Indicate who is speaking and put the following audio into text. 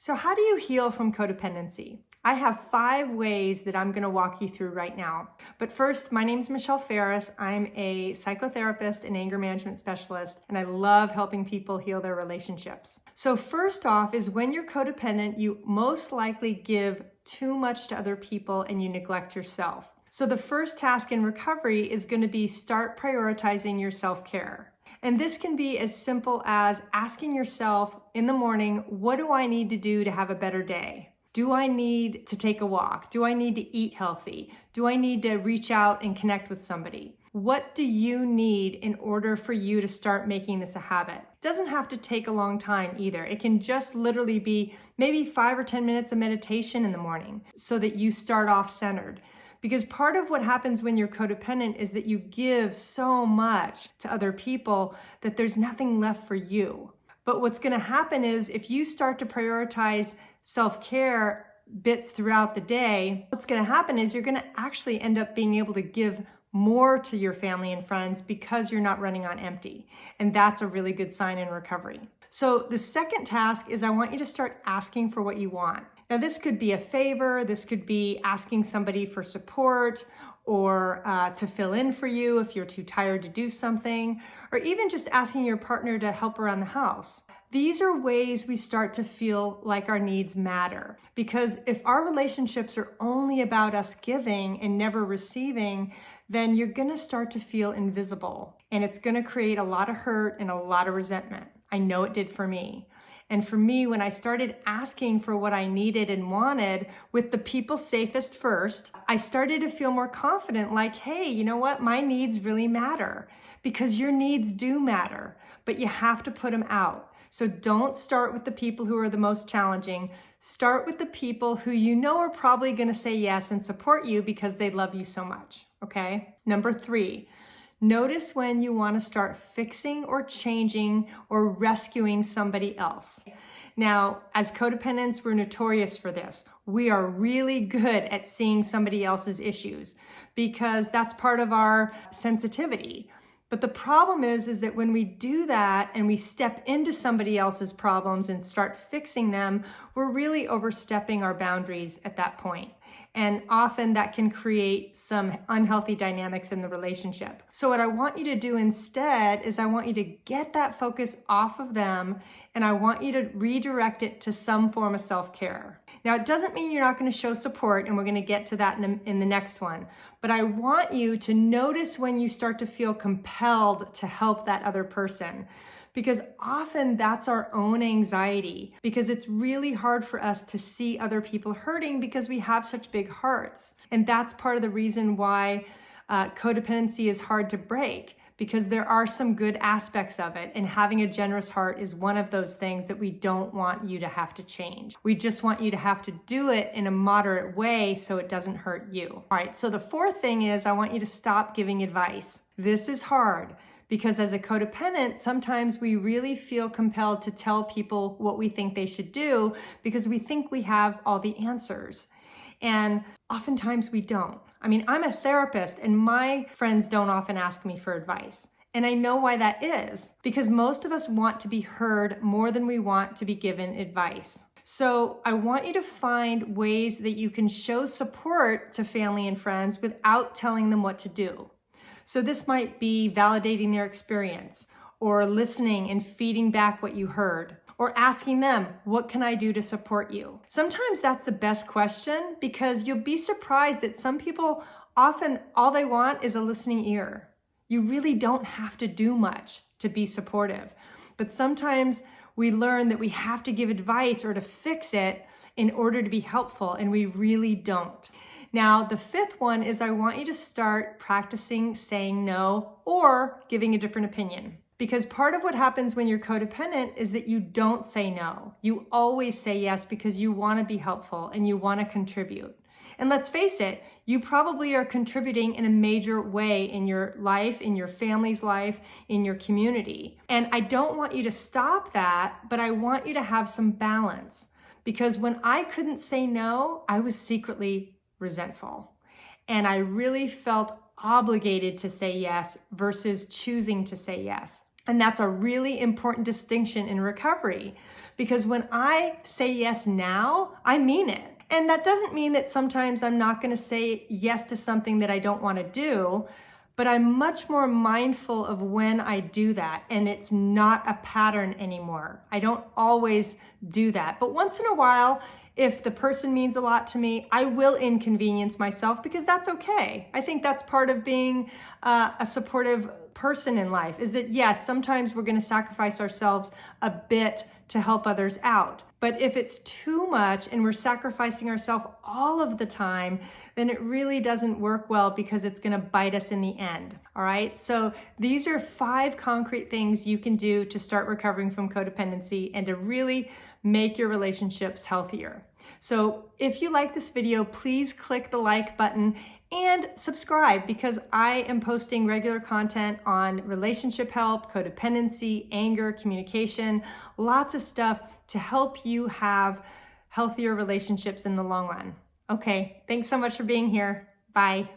Speaker 1: So how do you heal from codependency? I have 5 ways that I'm going to walk you through right now. But first, my name is Michelle Ferris. I'm a psychotherapist and anger management specialist, and I love helping people heal their relationships. So first off is when you're codependent, you most likely give too much to other people and you neglect yourself. So the first task in recovery is going to be start prioritizing your self-care. And this can be as simple as asking yourself in the morning, what do I need to do to have a better day? Do I need to take a walk? Do I need to eat healthy? Do I need to reach out and connect with somebody? What do you need in order for you to start making this a habit? It doesn't have to take a long time either. It can just literally be maybe 5 or 10 minutes of meditation in the morning so that you start off centered. Because part of what happens when you're codependent is that you give so much to other people that there's nothing left for you. But what's going to happen is if you start to prioritize self-care bits throughout the day, what's going to happen is you're going to actually end up being able to give more to your family and friends because you're not running on empty. And that's a really good sign in recovery. So the second task is I want you to start asking for what you want. Now, this could be a favor, this could be asking somebody for support or to fill in for you if you're too tired to do something, or even just asking your partner to help around the house. These are ways we start to feel like our needs matter. Because if our relationships are only about us giving and never receiving, then you're gonna start to feel invisible. And it's gonna create a lot of hurt and a lot of resentment. I know it did for me. And for me, when I started asking for what I needed and wanted with the people safest first, I started to feel more confident, like, hey, you know what? My needs really matter, because your needs do matter, but you have to put them out. So don't start with the people who are the most challenging. Start with the people who you know are probably going to say yes and support you because they love you so much, okay? Number 3. Notice when you want to start fixing or changing or rescuing somebody else. Now, as codependents, we're notorious for this. We are really good at seeing somebody else's issues because that's part of our sensitivity. But the problem is that when we do that and we step into somebody else's problems and start fixing them, we're really overstepping our boundaries at that point. And often that can create some unhealthy dynamics in the relationship. So what I want you to do instead is I want you to get that focus off of them and I want you to redirect it to some form of self-care. Now, it doesn't mean you're not going to show support, and we're going to get to that in the next one. But I want you to notice when you start to feel compelled to help that other person. Because often that's our own anxiety, because it's really hard for us to see other people hurting because we have such big hearts. And that's part of the reason why codependency is hard to break, because there are some good aspects of it. And having a generous heart is one of those things that we don't want you to have to change. We just want you to have to do it in a moderate way so it doesn't hurt you. All right, so the 4th thing is I want you to stop giving advice. This is hard. Because as a codependent, sometimes we really feel compelled to tell people what we think they should do because we think we have all the answers. And oftentimes we don't. I mean, I'm a therapist and my friends don't often ask me for advice. And I know why that is, because most of us want to be heard more than we want to be given advice. So I want you to find ways that you can show support to family and friends without telling them what to do. So this might be validating their experience, or listening and feeding back what you heard, or asking them, what can I do to support you? Sometimes that's the best question, because you'll be surprised that some people often all they want is a listening ear. You really don't have to do much to be supportive. But sometimes we learn that we have to give advice or to fix it in order to be helpful, and we really don't. Now, the 5th one is I want you to start practicing saying no or giving a different opinion. Because part of what happens when you're codependent is that you don't say no. You always say yes because you want to be helpful and you want to contribute. And let's face it, you probably are contributing in a major way in your life, in your family's life, in your community. And I don't want you to stop that, but I want you to have some balance. Because when I couldn't say no, I was secretly resentful. And I really felt obligated to say yes versus choosing to say yes. And that's a really important distinction in recovery, because when I say yes now, I mean it. And that doesn't mean that sometimes I'm not going to say yes to something that I don't want to do, but I'm much more mindful of when I do that, and it's not a pattern anymore. I don't always do that, but once in a while, if the person means a lot to me, I will inconvenience myself, because that's okay. I think that's part of being a supportive person in life, is that yes, sometimes we're going to sacrifice ourselves a bit to help others out. But if it's too much and we're sacrificing ourselves all of the time, then it really doesn't work well, because it's going to bite us in the end. All right. So these are 5 concrete things you can do to start recovering from codependency and to really make your relationships healthier. So if you like this video, please click the like button and subscribe, because I am posting regular content on relationship help, codependency, anger, communication, lots of stuff to help you have healthier relationships in the long run. Okay, thanks so much for being here. Bye.